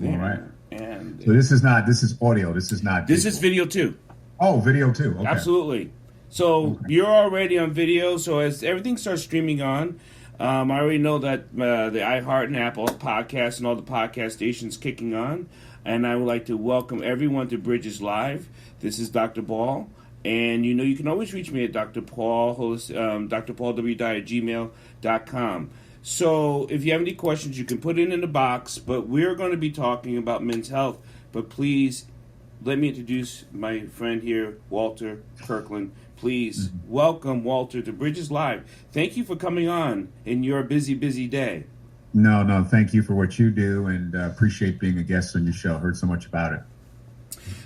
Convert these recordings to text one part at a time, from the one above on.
there. All right. And So this is audio. This is not this visual. is video too. Oh, video too. Okay. Absolutely. So you're already on video. So as everything starts streaming on, I already know that the iHeart and Apple podcasts and all the podcast stations kicking on. And I would like to welcome everyone to Bridges Live. This is Dr. Ball. And you can always reach me at Dr. Paul, Dr. Paul W. Dyer at gmail.com. So if you have any questions, you can put it in the box. But we're going to be talking about men's health. But please, let me introduce my friend here, Walter Kirkland. Please welcome Walter to Bridges Live. Thank you for coming on in your busy, busy day. No. Thank you for what you do, and appreciate being a guest on your show. Heard so much about it.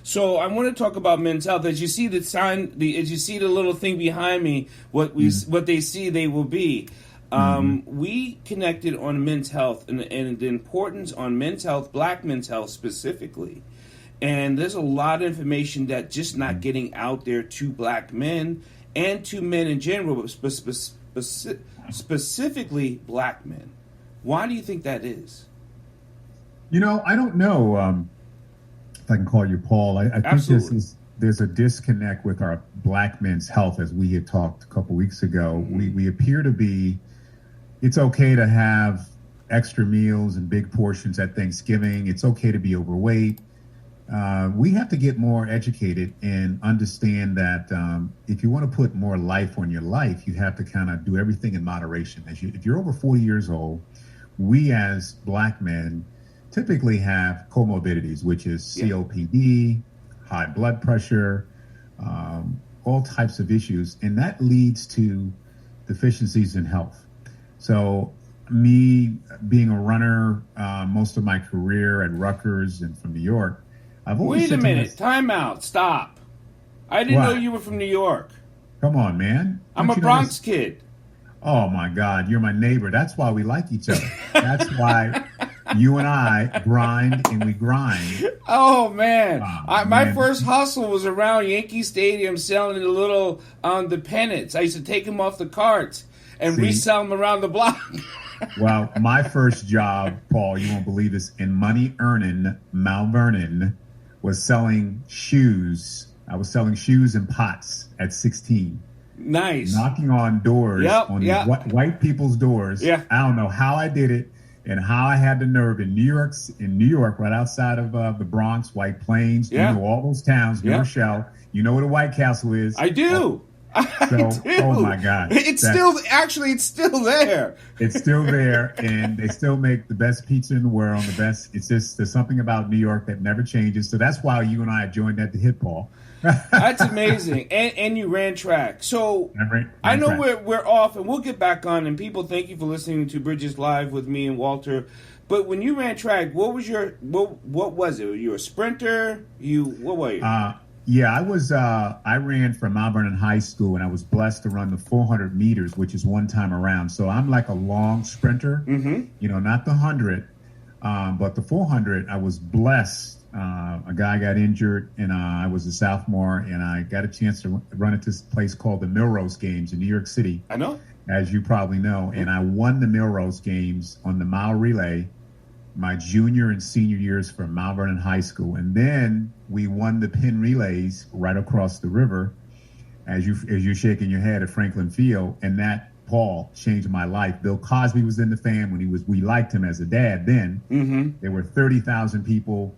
So I want to talk about men's health. As you see the sign, as you see the little thing behind me, what they see, they will be. We connected on men's health and the importance on men's health, black men's health specifically. And there's a lot of information that just not getting out there to black men and to men in general, but specifically black men. Why do you think that is? I don't know if I can call you Paul. I think there's a disconnect with our black men's health, as we had talked a couple weeks ago. We appear to be, it's okay to have extra meals and big portions at Thanksgiving. It's okay to be overweight. We have to get more educated and understand that if you want to put more life on your life, you have to kind of do everything in moderation. If you're over 40 years old, we as black men typically have comorbidities, which is COPD, high blood pressure, all types of issues, and that leads to deficiencies in health. So me being a runner most of my career at Rutgers and from New York, I've always Wait a minute. Time out. Stop. I didn't know you were from New York. Come on, man. I'm a Bronx kid. Oh, my God. You're my neighbor. That's why we like each other. That's why you and I grind and we grind. Oh, man. My first hustle was around Yankee Stadium selling the little the pennants. I used to take them off the carts and resell them around the block. Well, my first job, Paul, you won't believe this, in money-earning Mount Vernon, was selling shoes. I was selling shoes and pots at 16. Nice. Knocking on doors, white people's doors. Yeah. I don't know how I did it and how I had the nerve in New York, right outside of the Bronx, White Plains. Yeah. You know all those towns, New Rochelle. You know what a White Castle is. I do. Oh my God. It's still there. It's still there, and they still make the best pizza in the world, the best. It's just, there's something about New York that never changes. So that's why you and I joined at the hip, Paul. That's amazing. And you ran track. So I know we're off, and we'll get back on. And people, thank you for listening to Bridges Live with me and Walter. But when you ran track, what was it? Were you a sprinter? What were you? Yeah, I ran from Mount Vernon High School, and I was blessed to run the 400 meters, which is one time around. So I'm like a long sprinter, not the 100, but the 400, I was blessed. A guy got injured, and I was a sophomore, and I got a chance to run at this place called the Milrose Games in New York City. I know. As you probably know. And I won the Milrose Games on the mile relay my junior and senior years from Mount Vernon High School. And then we won the pin relays right across the river, as you're shaking your head, at Franklin Field. And that, Paul, changed my life. Bill Cosby was in the fan when we liked him as a dad then. There were 30,000 people.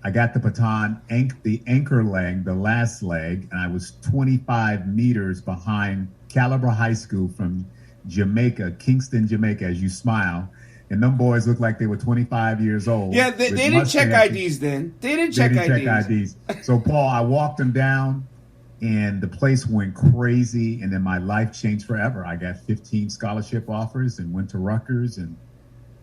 I got the baton, the anchor leg, the last leg, and I was 25 meters behind Caliber High School from Jamaica, Kingston, Jamaica, as you smile. And them boys looked like they were 25 years old. Yeah, they didn't check IDs then. They didn't check IDs. So, Paul, I walked them down, and the place went crazy, and then my life changed forever. I got 15 scholarship offers and went to Rutgers, and,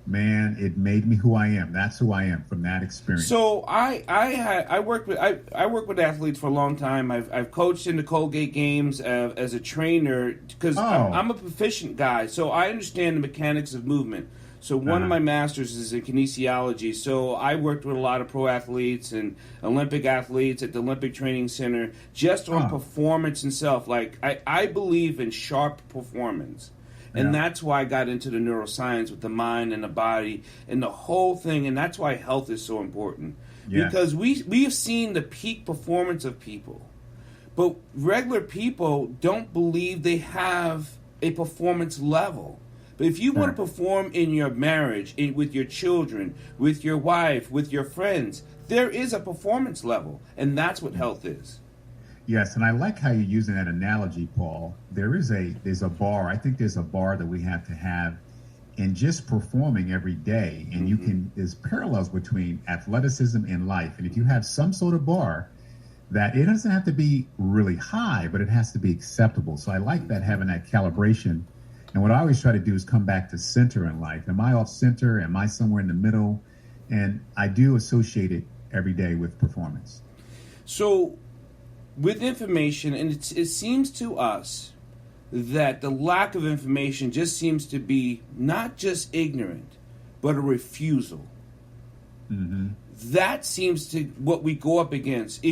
man, it made me who I am. That's who I am from that experience. So I worked with athletes for a long time. I've coached in the Colgate games as a trainer because I'm a proficient guy, so I understand the mechanics of movement. So one of my masters is in kinesiology. So I worked with a lot of pro athletes and Olympic athletes at the Olympic Training Center just on performance and self. Like I believe in sharp performance. And that's why I got into the neuroscience with the mind and the body and the whole thing. And that's why health is so important. Yes. Because we have seen the peak performance of people. But regular people don't believe they have a performance level. But if you want to perform in your marriage, with your children, with your wife, with your friends, there is a performance level. And that's what health is. Yes, and I like how you're using that analogy, Paul. There's a bar. I think there's a bar that we have to have in just performing every day. And there's parallels between athleticism and life. And if you have some sort of bar, that it doesn't have to be really high, but it has to be acceptable. So I like that, having that calibration. And what I always try to do is come back to center in life. Am I off center? Am I somewhere in the middle? And I do associate it every day with performance. So with information, and it seems to us that the lack of information just seems to be not just ignorant, but a refusal. That seems to what we go up against.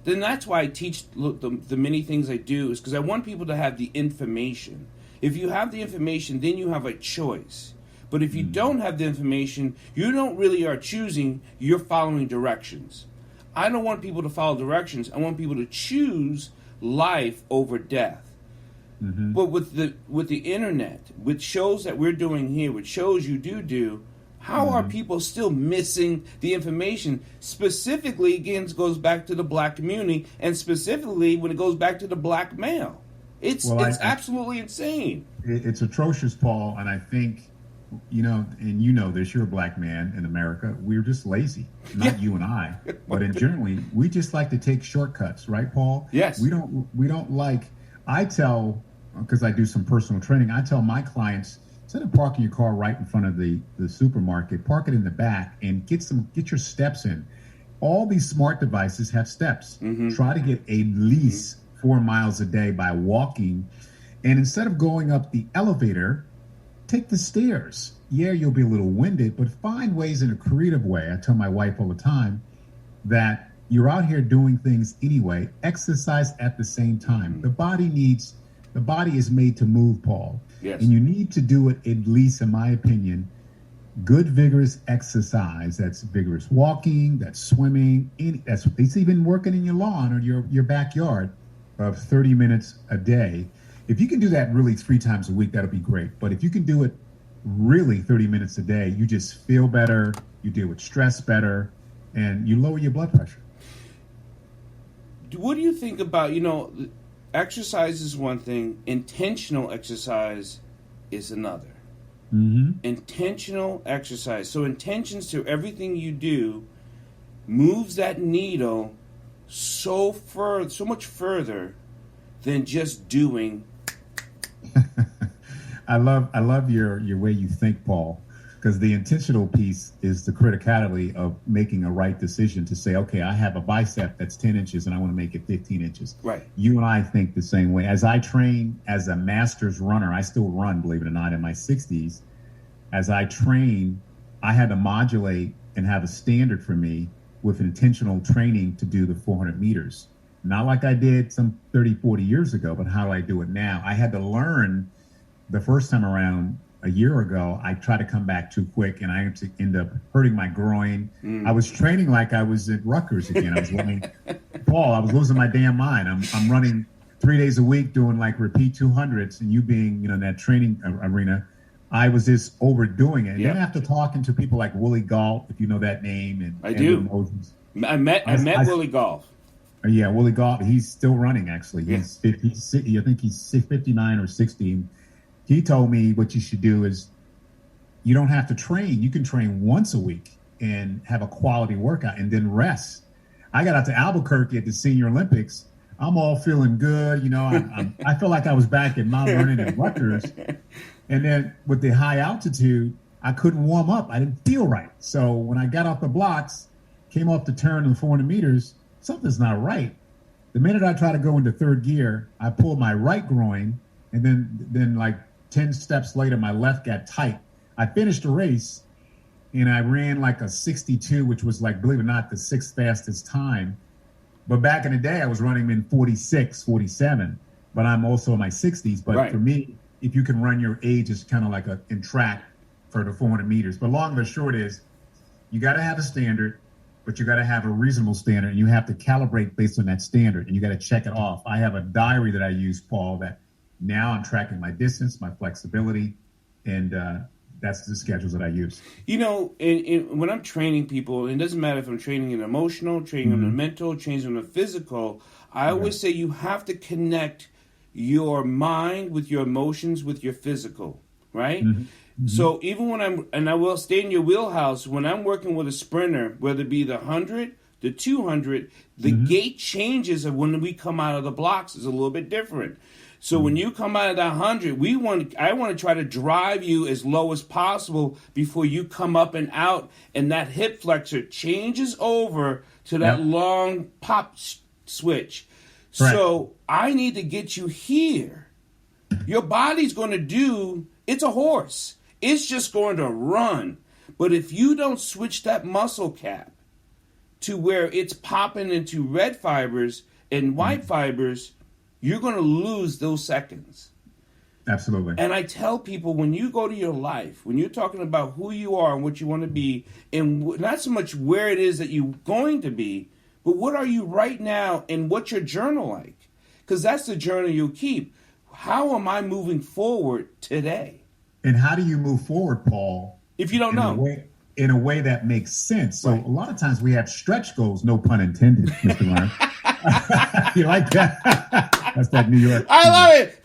Then that's why I teach the many things I do, is because I want people to have the information. If you have the information, then you have a choice. But if you don't have the information, you don't really are choosing, you're following directions. I don't want people to follow directions. I want people to choose life over death. But with the internet, with shows that we're doing here, with shows you do, how are people still missing the information? Specifically, again, it goes back to the black community, and specifically when it goes back to the black male. It's absolutely insane. It's atrocious, Paul, and I think, this, you're a black man in America. We're just lazy. Not you and I, but generally, we just like to take shortcuts, right, Paul? Yes. We don't like, because I do some personal training, I tell my clients, instead of parking your car right in front of the supermarket, park it in the back and get your steps in. All these smart devices have steps. Try to get at least 4 miles a day by walking. And instead of going up the elevator, take the stairs. Yeah, you'll be a little winded, but find ways in a creative way. I tell my wife all the time that you're out here doing things anyway. Exercise at the same time. The body is made to move, Paul. Yes. And you need to do it, at least in my opinion, good vigorous exercise. That's vigorous walking, that's swimming, it's even working in your lawn or your backyard of 30 minutes a day. If you can do that really 3 times a week, that'll be great. But if you can do it really 30 minutes a day, you just feel better, you deal with stress better, and you lower your blood pressure. What do you think about, exercise is one thing, intentional exercise is another. Intentional exercise. So intentions to everything you do moves that needle so much further than just doing. I love your way you think, Paul, because the intentional piece is the criticality of making a right decision to say, okay, I have a bicep that's 10 inches and I want to make it 15 inches. Right. You and I think the same way. As I train as a master's runner, I still run, believe it or not, in my 60s. As I train, I had to modulate and have a standard for me with intentional training to do the 400 meters. Not like I did some 30, 40 years ago, but how do I do it now? I had to learn the first time around a year ago. I tried to come back too quick, and I end up hurting my groin. I was training like I was at Rutgers again. I was running, Paul, I was losing my damn mind. I'm running 3 days a week doing like repeat 200s, and you being, in that training arena, I was just overdoing it. And then after talking to people like Willie Galt, if you know that name, and I do. Moses, I met Willie Galt. Yeah, Willie Galt. He's still running, actually. He's 50, I think he's 59 or 60. He told me what you should do is you don't have to train. You can train once a week and have a quality workout and then rest. I got out to Albuquerque at the Senior Olympics. I'm all feeling good. I feel like I was back at Mount Vernon and Rutgers. And then with the high altitude, I couldn't warm up. I didn't feel right. So when I got off the blocks, came off the turn in the 400 meters, something's not right. The minute I try to go into third gear, I pulled my right groin, and then like 10 steps later, my left got tight. I finished the race, and I ran like a 62, which was like, believe it or not, the 6th fastest time. But back in the day, I was running in 46, 47. But I'm also in my 60s. But for me, if you can run your age is kind of like in track for the 400 meters. But long and short is you got to have a standard, but you got to have a reasonable standard, and you have to calibrate based on that standard, and you got to check it off. I have a diary that I use, Paul, that now I'm tracking my distance, my flexibility, and that's the schedules that I use. You know, when I'm training people, it doesn't matter if I'm training in emotional, training on the mental, training on the physical, I always say you have to connect your mind with your emotions with your physical, right? So even when I will stay in your wheelhouse, when I'm working with a sprinter, whether it be the 100, the 200, the gait changes of when we come out of the blocks is a little bit different. So when you come out of that 100, I want to try to drive you as low as possible before you come up and out, and that hip flexor changes over to that long pop switch. Right. So I need to get you here. Your body's going to it's a horse. It's just going to run. But if you don't switch that muscle cap to where it's popping into red fibers and white fibers, you're going to lose those seconds. Absolutely. And I tell people, when you go to your life, when you're talking about who you are and what you want to be, and not so much where it is that you're going to be, but what are you right now and what's your journal like? Because that's the journal you'll keep. How am I moving forward today? And how do you move forward, Paul? If you don't know. In a way that makes sense. So a lot of times we have stretch goals, no pun intended, Mr. Leonard. You like that? That's that New York. I love it.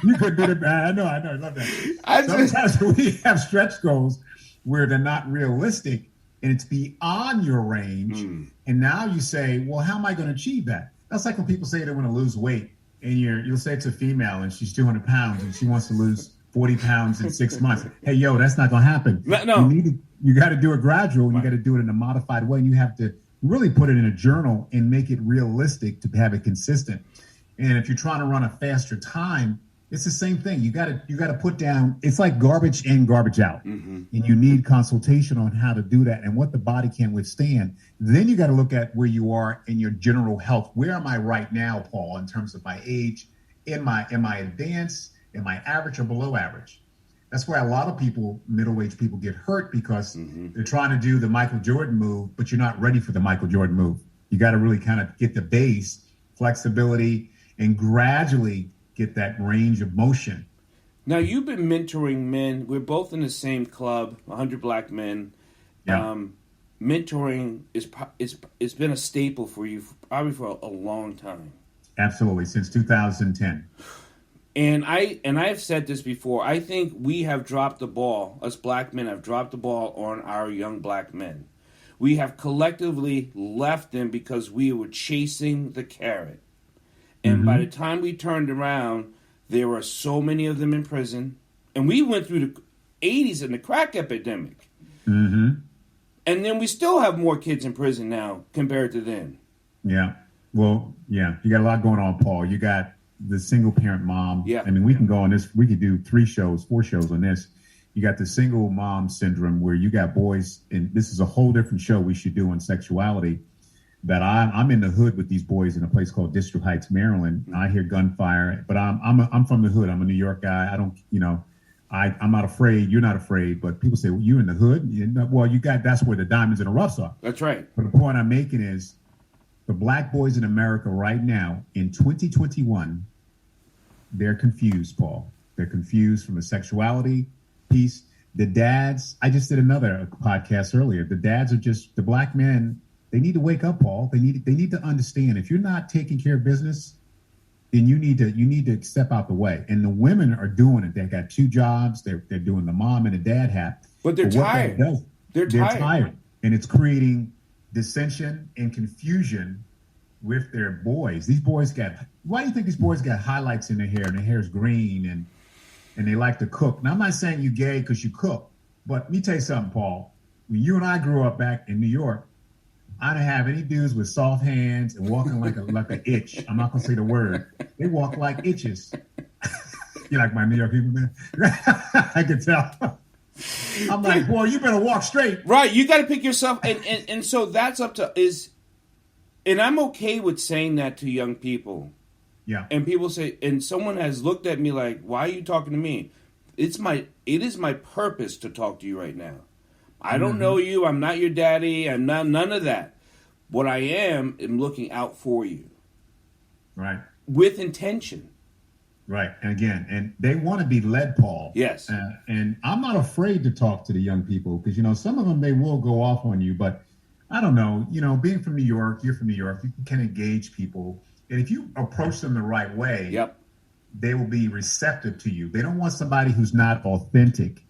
You could do it. I know. I love that. Sometimes we have stretch goals where they're not realistic and it's beyond your range. And now you say, well, how am I going to achieve that? That's like when people say they want to lose weight. And you'll say it's a female and she's 200 pounds and she wants to lose 40 pounds in 6 months. Hey, yo, that's not going to happen. No. You got to do it gradual. And you got to do it in a modified way. And you have to really put it in a journal and make it realistic to have it consistent. And if you're trying to run a faster time, it's the same thing. You got to put down. It's like garbage in, garbage out, and you need consultation on how to do that and what the body can withstand. Then you got to look at where you are in your general health. Where am I right now, Paul, in terms of my age? Am I advanced? Am I average or below average? That's why a lot of people, middle-aged people, get hurt because they're trying to do the Michael Jordan move, but you're not ready for the Michael Jordan move. You got to really kind of get the base, flexibility, and gradually get that range of motion. Now, you've been mentoring men. We're both in the same club, 100 Black Men. Yeah. Mentoring it's been a staple for you probably for a long time. Absolutely, since 2010. And I've said this before. I think we have dropped the ball. Us Black men have dropped the ball on our young Black men. We have collectively left them because we were chasing the carrot. And by the time we turned around, there were so many of them in prison. And we went through the 80s and the crack epidemic. And then we still have more kids in prison now compared to then. Yeah. Well, yeah. You got a lot going on, Paul. You got the single parent mom. Yeah. I mean, we can go on this. We could do 4 shows on this. You got the single mom syndrome where you got boys, and this is a whole different show we should do on sexuality. That I'm in the hood with these boys in a place called District Heights, Maryland. I hear gunfire, but I'm from the hood. I'm a New York guy. I don't, I'm not afraid. You're not afraid, but people say, well, you in the hood? Well, that's where the diamonds and the roughs are. That's right. But the point I'm making is the Black boys in America right now in 2021, they're confused, Paul. They're confused from a sexuality piece. The dads, I just did another podcast earlier. The dads are the Black men. They need to wake up, Paul. They need to understand if you're not taking care of business, then you need to step out the way. And the women are doing it. They got 2 jobs. They're doing the mom and the dad hat. But they're tired. They're tired. And it's creating dissension and confusion with their boys. These boys why do you think these boys got highlights in their hair and their hair's green and they like to cook? Now, I'm not saying you gay because you cook, but let me tell you something, Paul. When you and I grew up back in New York, I didn't have any dudes with soft hands and walking like a itch. I'm not gonna say the word. They walk like itches. You like my New York people, man? I can tell. I'm like, boy, you better walk straight. Right, you got to pick yourself, and so that's up to And I'm okay with saying that to young people. Yeah. And people say, and someone has looked at me like, why are you talking to me? It is my purpose to talk to you right now. I don't know you. I'm not your daddy. I'm not none of that. What I am looking out for you. Right. With intention. Right. And again, and they want to be led, Paul. Yes. And I'm not afraid to talk to the young people because, some of them, they will go off on you. But I don't know, being from New York, you're from New York, you can engage people. And if you approach them the right way, yep, they will be receptive to you. They don't want somebody who's not authentic.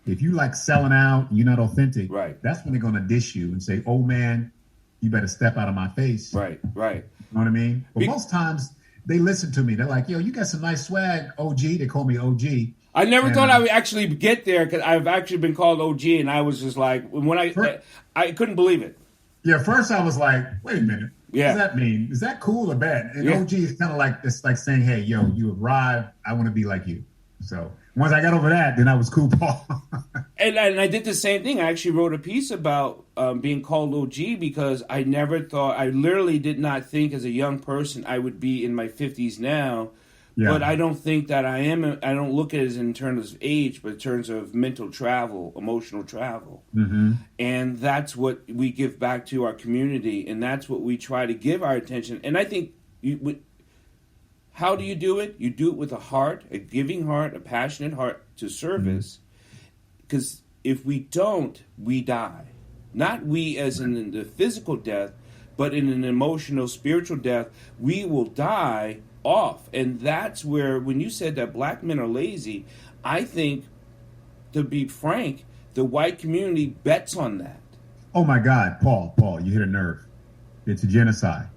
If you like selling out, you're not authentic. Right. That's when they're going to dish you and say, "Oh man, you better step out of my face." Right. Right. You know what I mean? But most times they listen to me. They're like, "Yo, you got some nice swag, OG." They call me OG. I never thought I would actually get there because I've actually been called OG, and I was just like, when I couldn't believe it. Yeah, first I was like, "Wait a minute, yeah, what does that mean? Is that cool or bad?" And OG is kind of like it's like saying, "Hey, yo, you arrived. I want to be like you." So once I got over that, then I was cool, Paul. and I did the same thing. I actually wrote a piece about being called OG because I literally did not think as a young person I would be in my 50s now. Yeah. But I don't think that I am. I don't look at it in terms of age, but in terms of mental travel, emotional travel. Mm-hmm. And that's what we give back to our community, and that's what we try to give our attention. And I think how do you do it? You do it with a heart, a giving heart, a passionate heart to service. Because if we don't, we die. Not we as in the physical death, but in an emotional, spiritual death, we will die off. And that's where, when you said that black men are lazy, I think, to be frank, the white community bets on that. Oh my God, Paul, you hit a nerve. It's a genocide.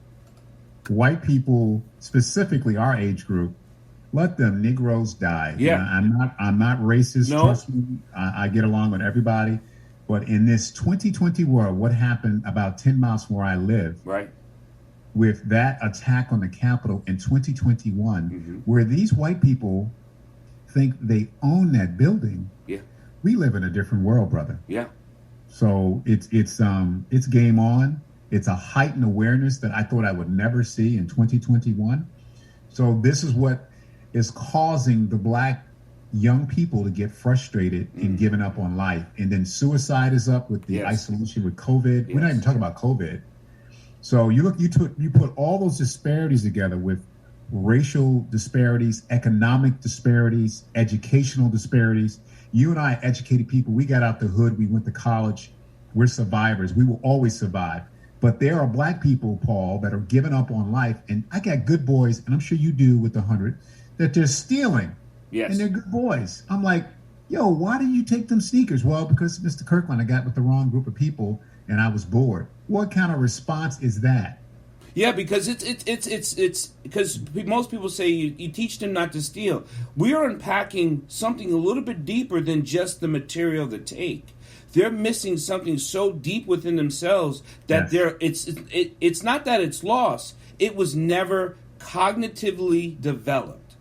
White people, specifically our age group, let them Negroes die. Yeah. I'm not racist. No. Trust me. I get along with everybody. But in this 2020 world, what happened about 10 miles from where I live, right, with that attack on the Capitol in 2021, where these white people think they own that building, we live in a different world, brother. Yeah. So it's game on. It's a heightened awareness that I thought I would never see in 2021. So this is what is causing the black young people to get frustrated and giving up on life. And then suicide is up with the isolation with COVID. We're not even talking about COVID. So you put all those disparities together with racial disparities, economic disparities, educational disparities. You and I, educated people, we got out the hood, we went to college, we're survivors, we will always survive. But there are black people, Paul, that are giving up on life. And I got good boys, and I'm sure you do with the 100, that they're stealing. Yes. And they're good boys. I'm like, yo, why did you take them sneakers? Well, because Mr. Kirkland, I got with the wrong group of people and I was bored. What kind of response is that? Yeah, because it's because most people say you teach them not to steal. We are unpacking something a little bit deeper than just the material they take. They're missing something so deep within themselves that it's not that it's lost. It was never cognitively developed.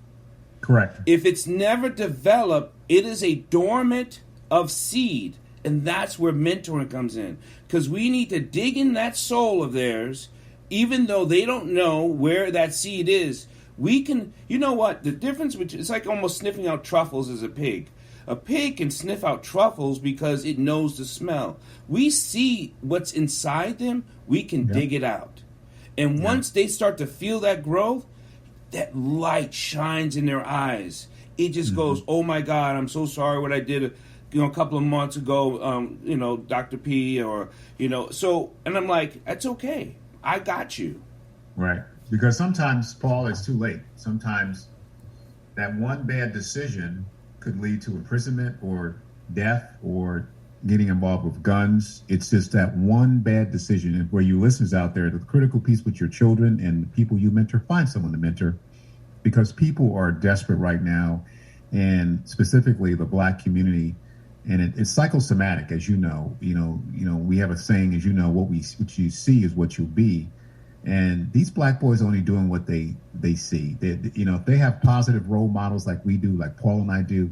Correct. If it's never developed, it is a dormant of seed, and that's where mentoring comes in. Because we need to dig in that soul of theirs, even though they don't know where that seed is. We can, you know what? The difference, it's like almost sniffing out truffles as a pig. A pig can sniff out truffles because it knows the smell. We see what's inside them, we can dig it out. And once they start to feel that growth, that light shines in their eyes. It just goes, oh my God, I'm so sorry what I did, a couple of months ago, Dr. P, or, so, and I'm like, that's okay. I got you. Right. Because sometimes, Paul, it's too late. Sometimes that one bad decision could lead to imprisonment or death or getting involved with guns. It's just that one bad decision. And for you listeners out there, the critical piece with your children and the people you mentor, find someone to mentor, because people are desperate right now, and specifically the black community. And it's psychosomatic, as you know. We have a saying, as you know, what you see is what you'll be. And these black boys are only doing what they see. If they have positive role models like we do, like Paul and I do,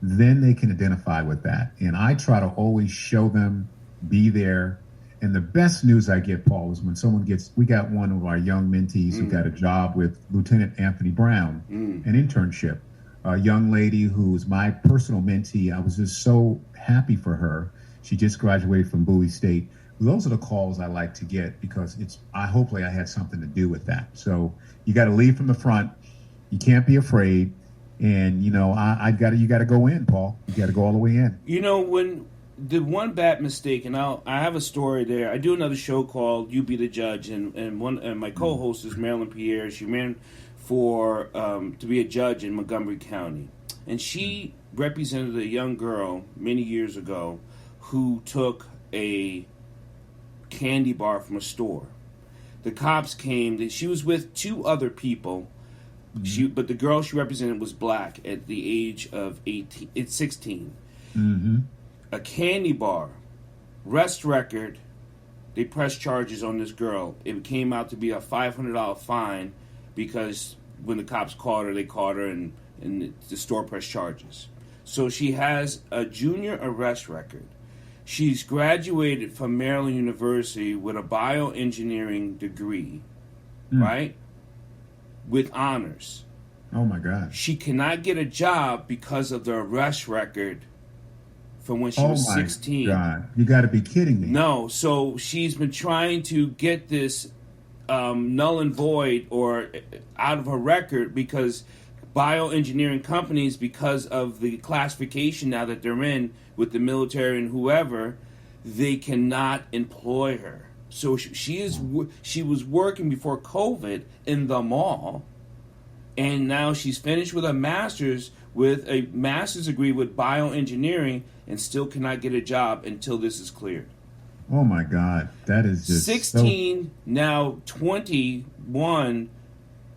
then they can identify with that. And I try to always show them, be there. And the best news I get, Paul, is when someone we got one of our young mentees who got a job with Lieutenant Anthony Brown, an internship. A young lady who's my personal mentee. I was just so happy for her. She just graduated from Bowie State. Those are the calls I like to get because hopefully I had something to do with that. So you got to lead from the front. You can't be afraid. And, you got to go in, Paul. You got to go all the way in. When the one bad mistake, and I have a story there. I do another show called You Be the Judge, and my co-host is Marilyn Pierre. She ran for to be a judge in Montgomery County, and she represented a young girl many years ago who took a candy bar from a store. The cops came. She was with two other people. But the girl she represented was black at the age of 18. It's 16. Mm-hmm. A candy bar, arrest record. They pressed charges on this girl. It came out to be a $500 fine because when the cops caught her, they caught her and the store pressed charges. So she has a junior arrest record. She's graduated from Maryland University with a bioengineering degree, right? With honors. Oh my God. She cannot get a job because of the arrest record from when she was 16. Oh my God. You got to be kidding me. No. So she's been trying to get this null and void or out of her record because bioengineering companies, because of the classification now that they're in with the military and whoever, they cannot employ her. So she was working before COVID in the mall, and now she's finished with a master's degree with bioengineering and still cannot get a job until this is cleared. Oh my God, that is just 16, now 21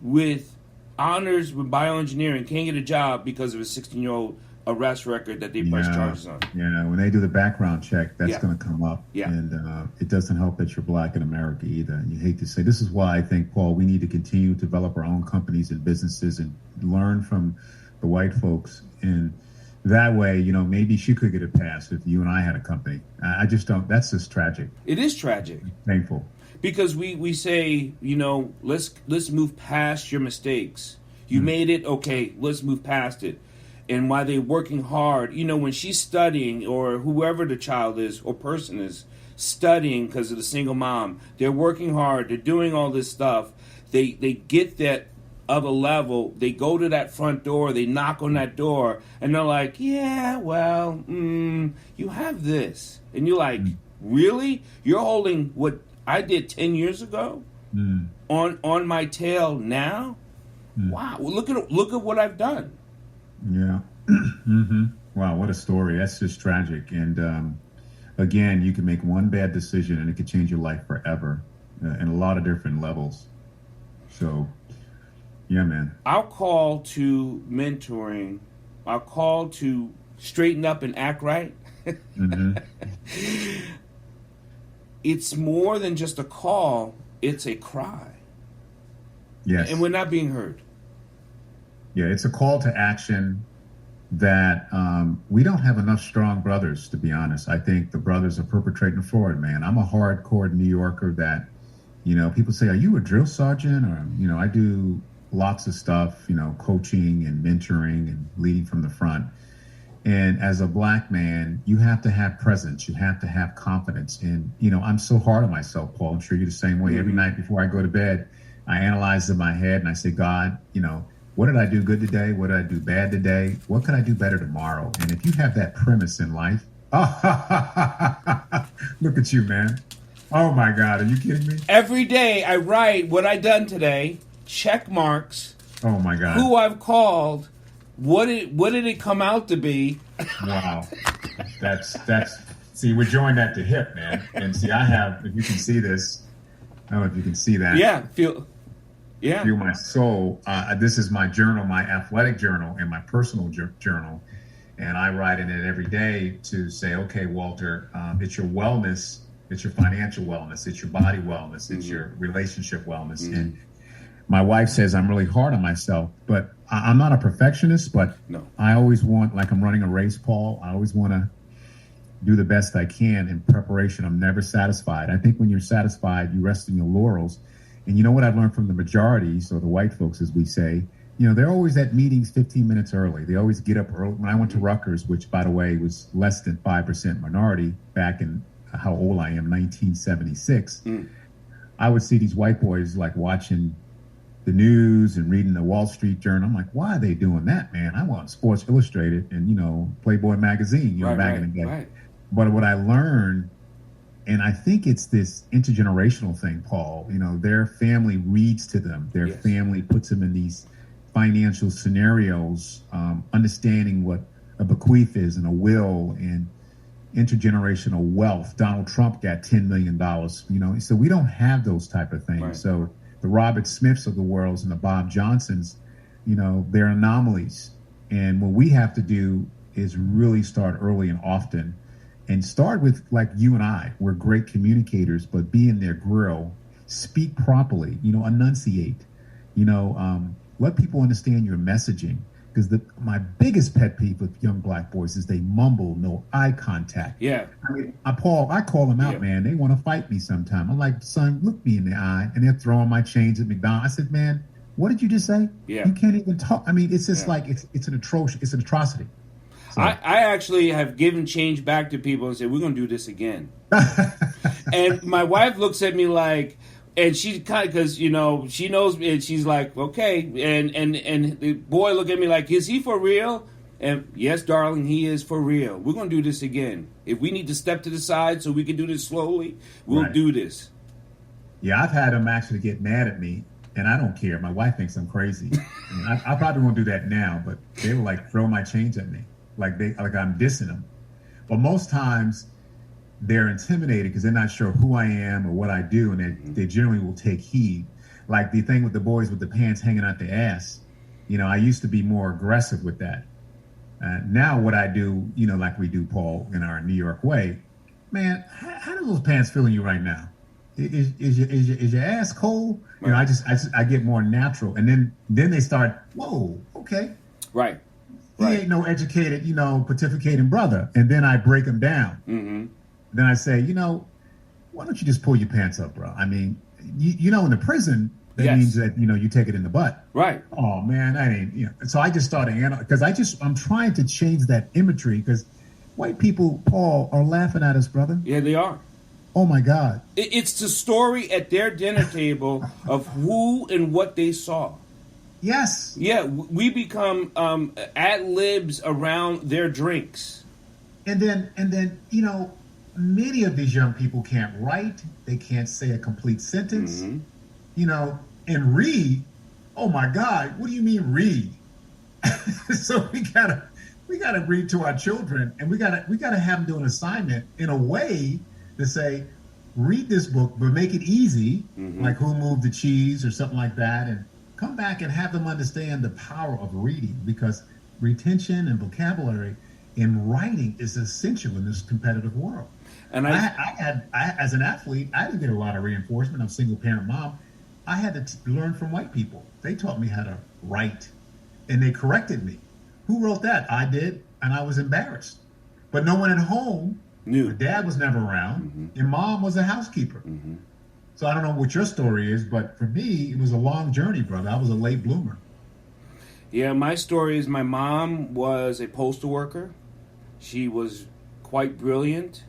with honors with bioengineering can't get a job because of a 16-year-old arrest record that they press charges on. Yeah, when they do the background check, that's going to come up. Yeah. And it doesn't help that you're black in America either. You hate to say. This is why I think, Paul, we need to continue to develop our own companies and businesses and learn from the white folks. And that way, maybe she could get a pass if you and I had a company. I just don't. That's just tragic. It is tragic. Painful. Because we say, let's move past your mistakes. You made it, okay, let's move past it. And while they're working hard, when she's studying, or whoever the child is or person is studying because of the single mom, they're working hard, they're doing all this stuff. They get that other level, they go to that front door, they knock on that door, and they're like, yeah, well, you have this. And you're like, really? You're holding what I did 10 years ago on my tail now? Wow, look at what I've done. Yeah. Mm-hmm. Wow, what a story. That's just tragic. And again, you can make one bad decision and it could change your life forever in a lot of different levels. So, yeah, man. Our call to mentoring, our call to straighten up and act right, it's more than just a call, it's a cry. Yes. And we're not being heard. Yeah, it's a call to action that we don't have enough strong brothers, to be honest. I think the brothers are perpetrating fraud, man. I'm a hardcore New Yorker that, people say, are you a drill sergeant? Or, I do lots of stuff, coaching and mentoring and leading from the front. And as a black man, you have to have presence. You have to have confidence. And, I'm so hard on myself, Paul. I'm sure you're the same way. Every night before I go to bed, I analyze in my head and I say, God, what did I do good today? What did I do bad today? What could I do better tomorrow? And if you have that premise in life, look at you, man. Oh, my God. Are you kidding me? Every day I write what I done today, check marks. Oh, my God. Who I've called. What did it come out to be? Wow. That's see, we're joined at the hip, man. And see, I have, if you can see this, I don't know if you can see that. Yeah, feel my soul. This is my journal, my athletic journal, and my personal journal, and I write in it every day to say, okay, Walter, it's your wellness, it's your financial wellness, it's your body wellness, it's your relationship wellness. And my wife says I'm really hard on myself, but I'm not a perfectionist. But no. I always want, like I'm running a race, Paul. I always want to do the best I can in preparation. I'm never satisfied. I think when you're satisfied, you rest in your laurels. And you know what I've learned from the majorities, or the white folks, as we say, they're always at meetings 15 minutes early. They always get up early. When I went to Rutgers, which, by the way, was less than 5% minority back in how old I am, 1976, I would see these white boys like watching the news and reading the Wall Street Journal. I'm like, why are they doing that, man? I want Sports Illustrated and, Playboy magazine, back in the day. Right. But what I learned, and I think it's this intergenerational thing, Paul, their family reads to them. Their family puts them in these financial scenarios, understanding what a bequeath is and a will and intergenerational wealth. Donald Trump got $10 million, so we don't have those type of things. Right. So the Robert Smiths of the world and the Bob Johnsons, they're anomalies. And what we have to do is really start early and often, and start with, like you and I. We're great communicators, but be in their grill, speak properly, enunciate, let people understand your messaging. Because my biggest pet peeve with young black boys is they mumble, no eye contact. Yeah. I call them out, man. They want to fight me sometime. I'm like, son, look me in the eye. And they're throwing my change at McDonald's. I said, man, what did you just say? Yeah. You can't even talk. It's just like, it's an atrocity. So. I actually have given change back to people and said, we're going to do this again. And my wife looks at me like, and she kind of, because, she knows me, and she's like, okay. And the boy looked at me like, is he for real? And yes, darling, he is for real. We're going to do this again. If we need to step to the side so we can do this slowly, we'll do this. Yeah, I've had them actually get mad at me, and I don't care. My wife thinks I'm crazy. I probably won't do that now, but they will like throw my change at me, like I'm dissing them. But most times, they're intimidated because they're not sure who I am or what I do, and they generally will take heed. Like the thing with the boys with the pants hanging out their ass, I used to be more aggressive with that. Now what I do, like we do, Paul, in our New York way, man, how do those pants feel in you right now? Is your ass cold? Right. I get more natural, and then they start, whoa, okay, right. He ain't no educated, pontificating brother, and then I break them down. Mm-hmm. Then I say, why don't you just pull your pants up, bro? In the prison, that means that, you take it in the butt. Right. Oh, man, that ain't, So I just started, because I'm trying to change that imagery, because white people, Paul, are laughing at us, brother. Yeah, they are. Oh, my God. It's the story at their dinner table of who and what they saw. Yes. Yeah, we become ad-libs around their drinks. And then, many of these young people can't write. They can't say a complete sentence. Mm-hmm. And read. Oh my God, what do you mean read? So we gotta read to our children, and we gotta have them do an assignment in a way to say, read this book, but make it easy, like Who Moved the Cheese or something like that, and come back and have them understand the power of reading, because retention and vocabulary in writing is essential in this competitive world. And I as an athlete, I didn't get a lot of reinforcement. I'm a single parent mom. I had to learn from white people. They taught me how to write, and they corrected me. Who wrote that? I did, and I was embarrassed. But no one at home knew. My dad was never around, and mom was a housekeeper. So I don't know what your story is, but for me, it was a long journey, brother. I was a late bloomer. Yeah, my story is my mom was a postal worker. She was quite brilliant,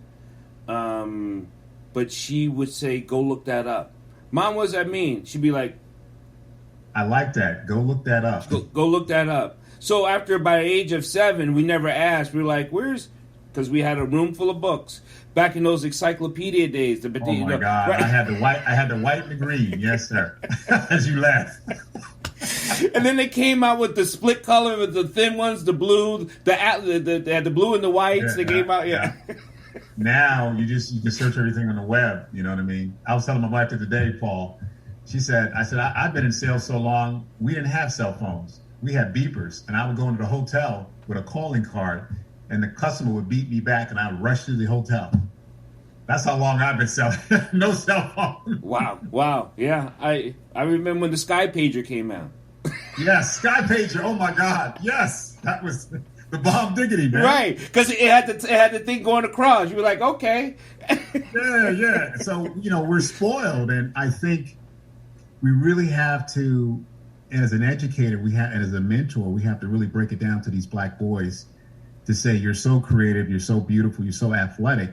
but she would say, go look that up. Mom, what does that mean? She'd be like, I like that. Go look that up. Go look that up. So after by the age of 7, we never asked. We were like, because we had a room full of books. Back in those encyclopedia days. Oh my God. Right? I had the white and the green. Yes, sir. As you laugh. And then they came out with the split color with the thin ones, the blue, they had the blue and the whites. They came out, Now you can search everything on the web. You know what I mean? I was telling my wife the other day, Paul. I said, I've been in sales so long, we didn't have cell phones. We had beepers, and I would go into the hotel with a calling card, and the customer would beat me back, and I would rush to the hotel. That's how long I've been selling. No cell phone. Wow. Yeah, I remember when the Sky Pager came out. Yes, Sky Pager. Oh my God. Yes, that was The bomb diggity, man. Right, because it had the thing going across. You were like, okay. Yeah. So, we're spoiled. And I think we really have to, as an educator, and as a mentor, we have to really break it down to these black boys to say, you're so creative, you're so beautiful, you're so athletic,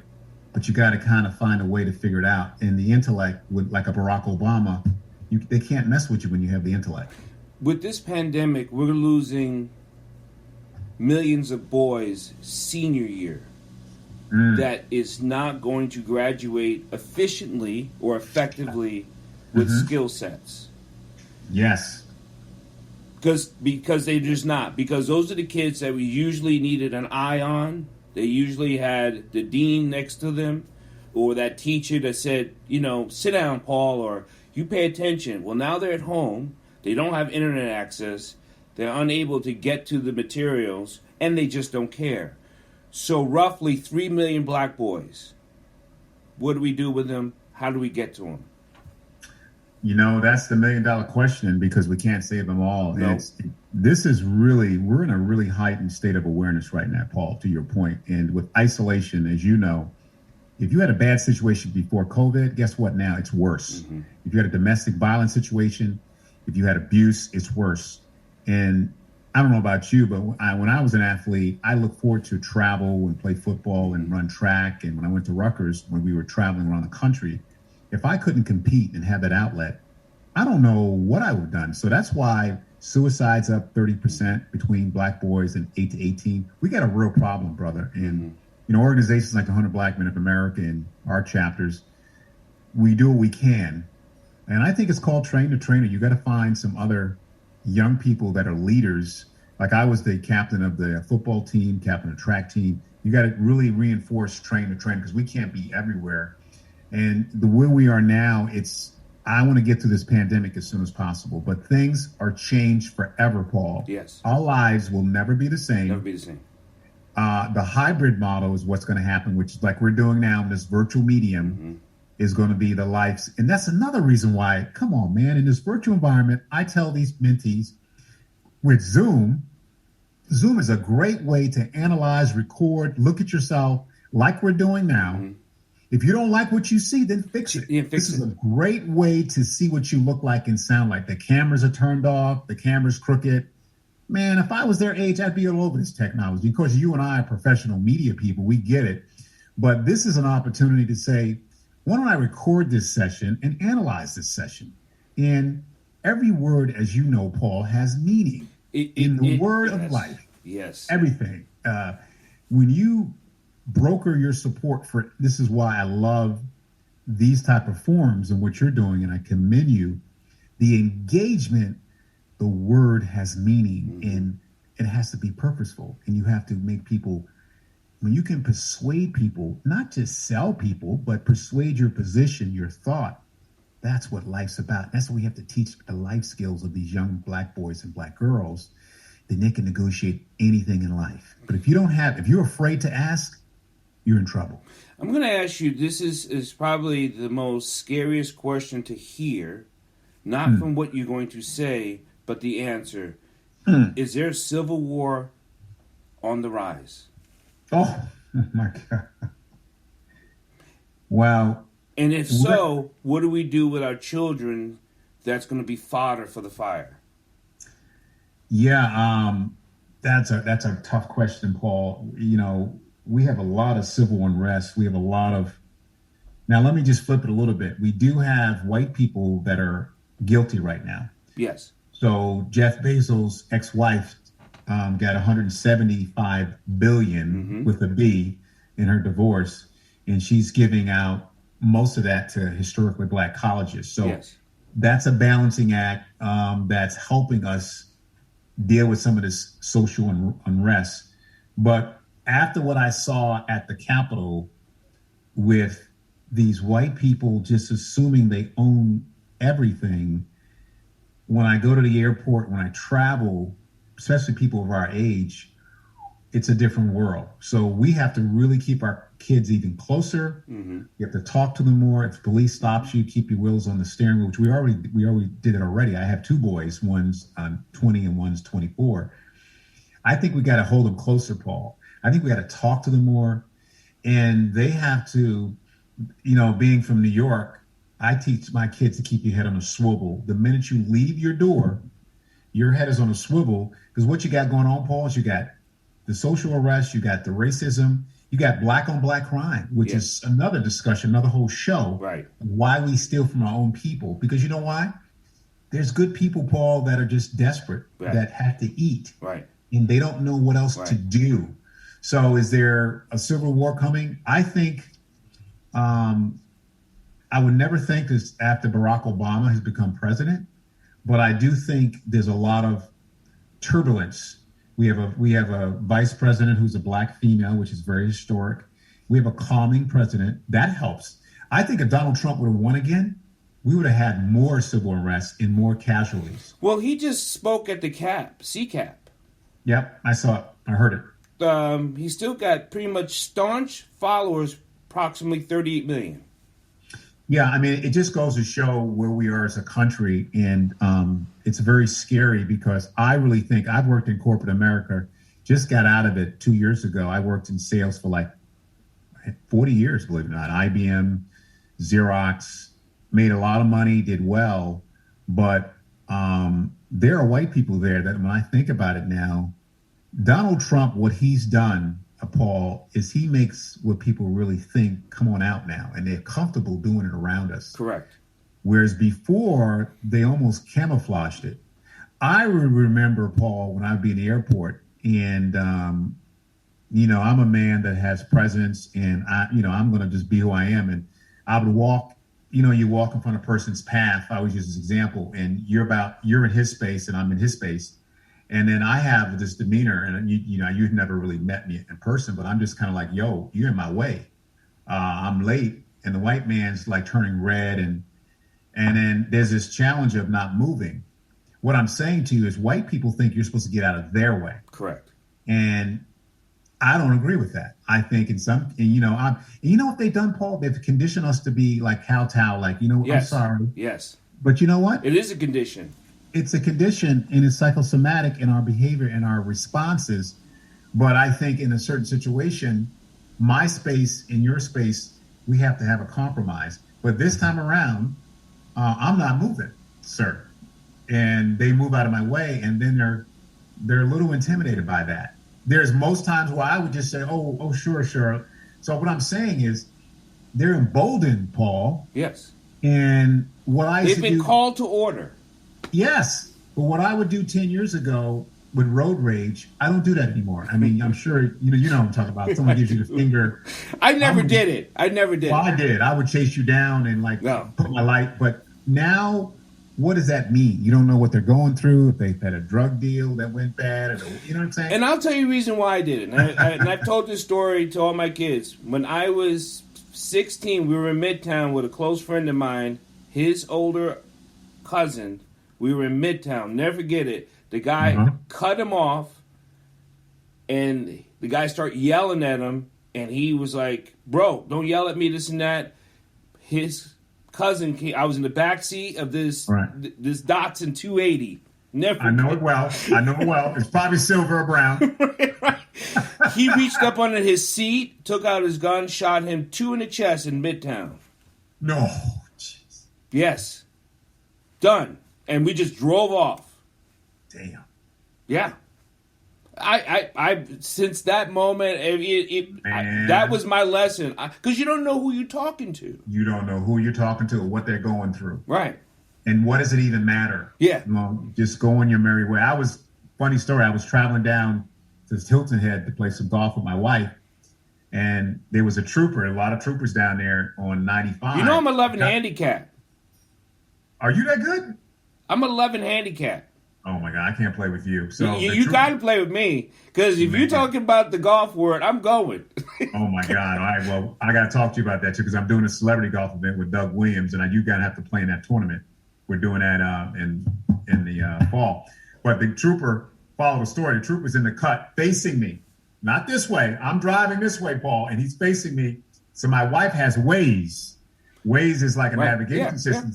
but you got to kind of find a way to figure it out. And the intellect, like a Barack Obama, they can't mess with you when you have the intellect. With this pandemic, we're losing millions of boys senior year that is not going to graduate efficiently or effectively with skill sets. Yes. Because they're just not. Because those are the kids that we usually needed an eye on. They usually had the dean next to them or that teacher that said, sit down, Paul, or you pay attention. Well, now they're at home. They don't have internet access. They're unable to get to the materials, and they just don't care. So roughly 3 million black boys. What do we do with them? How do we get to them? That's the $1 million question, because we can't save them all. No. We're in a really heightened state of awareness right now, Paul, to your point. And with isolation, as you know, if you had a bad situation before COVID, guess what now? It's worse. Mm-hmm. If you had a domestic violence situation, if you had abuse, it's worse. And I don't know about you, but when I was an athlete, I looked forward to travel and play football and run track. And when I went to Rutgers, when we were traveling around the country, if I couldn't compete and have that outlet, I don't know what I would have done. So that's why suicide's up 30% between black boys and 8 to 18. We got a real problem, brother. And, organizations like the 100 Black Men of America and our chapters, we do what we can. And I think it's called train the trainer. You got to find some other young people that are leaders. Like I was the captain of the football team, captain of the track team. You got to really reinforce train the trainer, because we can't be everywhere. And the way we are now, I want to get through this pandemic as soon as possible. But things are changed forever, Paul. Yes. Our lives will never be the same. Never be the same. The hybrid model is what's going to happen, which is like we're doing now in this virtual medium, is going to be the lives. And that's another reason why, come on, man, in this virtual environment, I tell these mentees with Zoom is a great way to analyze, record, look at yourself like we're doing now. Mm-hmm. If you don't like what you see, then fix it. Yeah, this is a great way to see what you look like and sound like. The cameras are turned off. The camera's crooked. Man, if I was their age, I'd be all over this technology. Of course, you and I are professional media people. We get it. But this is an opportunity to say, why don't I record this session and analyze this session? And every word, as you know, Paul, has meaning. In the word of life. Yes. Everything. When you broker your support for, this is why I love these type of forums and what you're doing, and I commend you. The engagement, the word has meaning, and it has to be purposeful, and you have to make people, when you can persuade people, not just sell people, but persuade your position, your thought, that's what life's about. That's what we have to teach the life skills of these young black boys and black girls, then they can negotiate anything in life. But if you're afraid to ask, you're in trouble. I'm going to ask you, this is probably the most scariest question to hear, not from what you're going to say, but the answer. Is there a civil war on the rise? Oh my God. Wow. And if so, what do we do with our children that's going to be fodder for the fire? Yeah, that's a tough question, Paul. We have a lot of civil unrest. We have a lot of, now let me just flip it a little bit. We do have white people that are guilty right now. Yes. So Jeff Bezos' ex-wife got $175 billion with a B in her divorce, and she's giving out most of that to historically black colleges. So that's a balancing act that's helping us deal with some of this social unrest. But after what I saw at the Capitol with these white people just assuming they own everything, when I go to the airport, when I travel, especially people of our age, it's a different world. So we have to really keep our kids even closer. You have to talk to them more. If police stops you, keep your wheels on the steering wheel, which we already did it already. I have two boys, one's 20 and one's 24. I think we got to hold them closer, Paul. I think we got to talk to them more. And they have to, being from New York, I teach my kids to keep your head on a swivel. The minute you leave your door, your head is on a swivel, because what you got going on, Paul, is you got the social unrest, you got the racism, you got black on black crime, which is another discussion, another whole show. Right. Why we steal from our own people. Because you know why? There's good people, Paul, that are just desperate, that have to eat. Right. And they don't know what else to do. So is there a civil war coming? I think I would never think this after Barack Obama has become president, but I do think there's a lot of turbulence. We have a vice president who's a black female, which is very historic. We have a calming president. That helps. I think if Donald Trump would have won again, we would have had more civil unrest and more casualties. Well, he just spoke at the CCAP. Yep, I saw it. I heard it. He's still got pretty much staunch followers, approximately 38 million. Yeah, I mean, it just goes to show where we are as a country. And it's very scary because I really think I've worked in corporate America, just got out of it 2 years ago. I worked in sales for like 40 years, believe it or not. IBM, Xerox, made a lot of money, did well. But there are white people there that when I think about it now, Donald Trump, what he's done, Paul, is he makes what people really think come on out now, and they're comfortable doing it around us. Correct. Whereas before, they almost camouflaged it. I remember, Paul, when I'd be in the airport, and I'm a man that has presence, and I'm going to just be who I am, and I would walk. You walk in front of a person's path. I always use this example, and you're in his space, and I'm in his space. And then I have this demeanor, and you've never really met me in person, but I'm just kind of like, yo, you're in my way. I'm late, and the white man's like turning red, and then there's this challenge of not moving. What I'm saying to you is, white people think you're supposed to get out of their way. Correct. And I don't agree with that. I think what they've done, Paul? They've conditioned us to be like kowtow, like, yes. I'm sorry. Yes. But you know what? It is a condition. It's a condition, and it's psychosomatic in our behavior and our responses. But I think in a certain situation, my space and your space, we have to have a compromise. But this time around, I'm not moving, sir. And they move out of my way, and then they're a little intimidated by that. There's most times where I would just say, oh, sure. So what I'm saying is they're emboldened, Paul. Yes. And they've been called to order. Yes. But what I would do 10 years ago with road rage, I don't do that anymore. I mean, I'm sure, you know what I'm talking about. Someone gives you the finger. I never did it. Well, I did. I would chase you down and put my light. But now, what does that mean? You don't know what they're going through, if they've had a drug deal that went bad. You know what I'm saying? And I'll tell you the reason why I did it. And I've told this story to all my kids. When I was 16, we were in Midtown with a close friend of mine, his older cousin. We were in Midtown. Never forget it. The guy cut him off, and the guy started yelling at him, and he was like, bro, don't yell at me, this and that. His cousin came. I was in the back seat of this Datsun 280. I know it well. It's probably silver or brown. Right. He reached up under his seat, took out his gun, shot him 2 in the chest in Midtown. No. Jeez. Yes. Done. And we just drove off. Damn. Yeah. I since that moment, that was my lesson. Because you don't know who you're talking to. You don't know who you're talking to or what they're going through. Right. And what does it even matter? Yeah. Just go on your merry way. Funny story, I was traveling down to Hilton Head to play some golf with my wife. And there was a lot of troopers down there on 95. You know I'm 11 handicap. Are you that good? I'm 11 handicap. Oh my God, I can't play with you. So you got to play with me, because if you're talking about the golf world, I'm going. Oh my God! All right, well, I got to talk to you about that too, because I'm doing a celebrity golf event with Doug Williams, and you got to have to play in that tournament. We're doing that in the fall. But the trooper, follow the story. The trooper's in the cut, facing me, not this way. I'm driving this way, Paul, and he's facing me. So my wife has Waze. Waze is like a navigation system.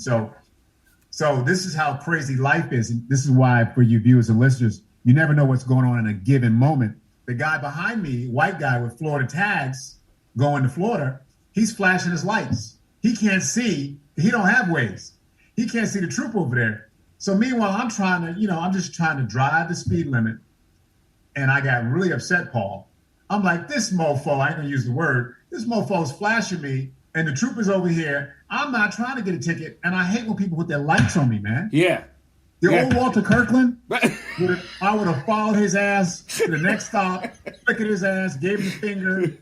So this is how crazy life is. And this is why, for you viewers and listeners, you never know what's going on in a given moment. The guy behind me, white guy with Florida tags, going to Florida, he's flashing his lights. He can't see. He don't have Waze. He can't see the troop over there. So meanwhile, I'm just trying to drive the speed limit. And I got really upset, Paul. I'm like, this mofo, I ain't gonna use the word, this mofo's flashing me and the trooper's over here. I'm not trying to get a ticket. And I hate when people put their lights on me, man. Yeah. Old Walter Kirkland, I would have followed his ass to the next stop, flicking his ass, gave him the finger.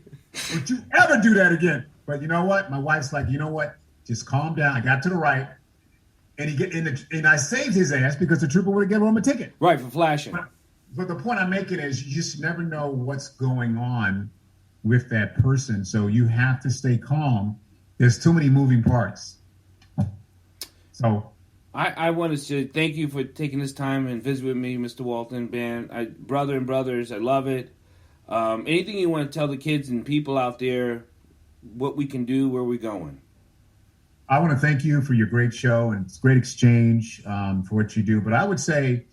Don't you ever do that again. But you know what? My wife's like, you know what? Just calm down. I got to the right. And I saved his ass because the trooper would have given him a ticket. Right, for flashing. But the point I'm making is you just never know what's going on with that person. So you have to stay calm. There's too many moving parts. So I want to say thank you for taking this time and visit with me, Mr. Walton, man. Brother and brothers, I love it. Anything you want to tell the kids and people out there, what we can do, where we're going? I want to thank you for your great show, and it's great exchange for what you do. But I would say,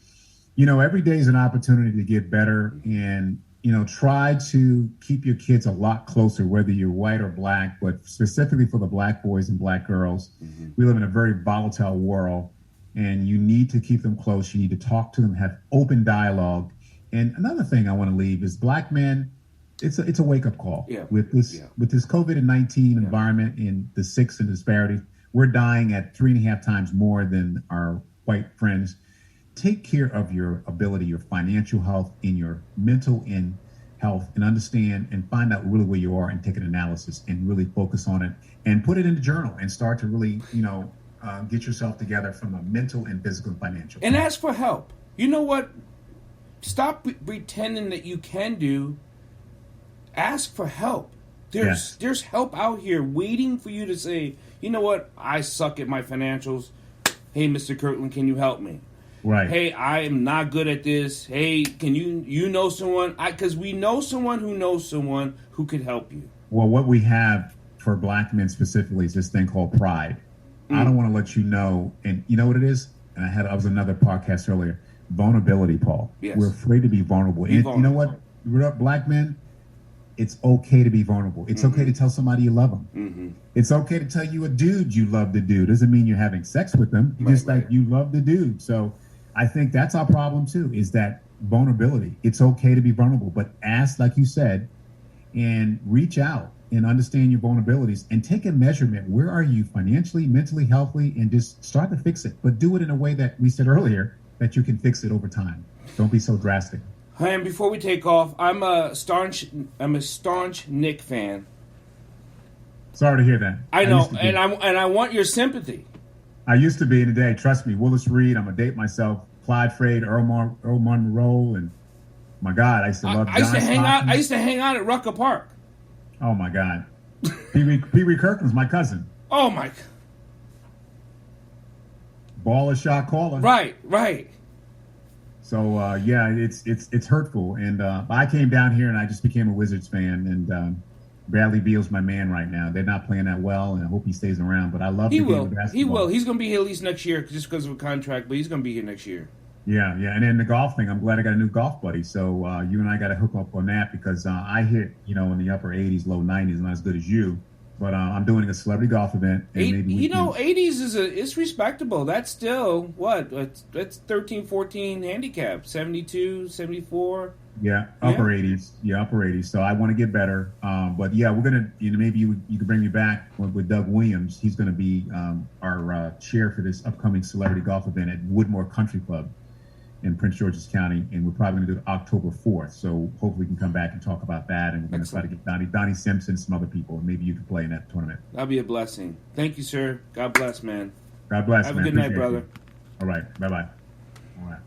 every day is an opportunity to get better, and, try to keep your kids a lot closer, whether you're white or black, but specifically for the black boys and black girls. Mm-hmm. We live in a very volatile world, and you need to keep them close. You need to talk to them, have open dialogue. And another thing I want to leave is black men. It's a wake up call with this COVID-19 environment and the sick and disparity. We're dying at 3.5 times more than our white friends. Take care of your ability, your financial health, and your mental and health, and understand and find out really where you are and take an analysis and really focus on it and put it in the journal and start to really, get yourself together from a mental and physical and financial. And ask for help. You know what? Stop pretending that you can do. Ask for help. There's help out here waiting for you to say, you know what? I suck at my financials. Hey, Mr. Kirkland, can you help me? Right. Hey, I am not good at this. Hey, can you know someone? Because we know someone who knows someone who could help you. Well, what we have for black men specifically is this thing called pride. I don't want to let you know, and you know what it is? And I was another podcast earlier. Vulnerability, Paul. Yes. We're afraid to be vulnerable. You know what? We're black men. It's okay to be vulnerable. It's okay to tell somebody you love them. Mm-hmm. It's okay to tell you a dude you love the dude. Doesn't mean you're having sex with them. Like you love the dude. So I think that's our problem too, is that vulnerability. It's okay to be vulnerable, but ask, like you said, and reach out and understand your vulnerabilities and take a measurement. Where are you financially, mentally, healthily, and just start to fix it. But do it in a way that we said earlier, that you can fix it over time. Don't be so drastic. And before we take off, I'm a staunch Nick fan. Sorry to hear that. I know, and I want your sympathy. I used to be in the day. Trust me, Willis Reed. I'm gonna date myself. Clyde Frade, Earl Monroe, and my God, I used to love. I used to hang out at Rucker Park. Oh my God, Pee Wee Kirkland's my cousin. Oh my. Baller, shot caller. Right. So it's hurtful, and I came down here and I just became a Wizards fan, and Bradley Beal's my man right now. They're not playing that well, and I hope he stays around. But I love the game of basketball. He will. He's going to be here at least next year, just because of a contract. But he's going to be here next year. Yeah. And then the golf thing. I'm glad I got a new golf buddy. So you and I got to hook up on that because I hit in the upper 80s, low 90s, not as good as you. But I'm doing a celebrity golf event. And 80s is respectable. That's still, what? That's 13, 14 handicap. 72, 74. Yeah, upper 80s. Yeah, upper 80s. So I want to get better. But yeah, we're going to, maybe you could bring me back with Doug Williams. He's going to be our chair for this upcoming celebrity golf event at Woodmore Country Club in Prince George's County. And we're probably going to do it October 4th. So hopefully we can come back and talk about that. And we're going to try to get Donnie Simpson, some other people. And maybe you can play in that tournament. That'll be a blessing. Thank you, sir. God bless, man. God bless, Have man. a good night, brother. All right. Bye-bye. All right.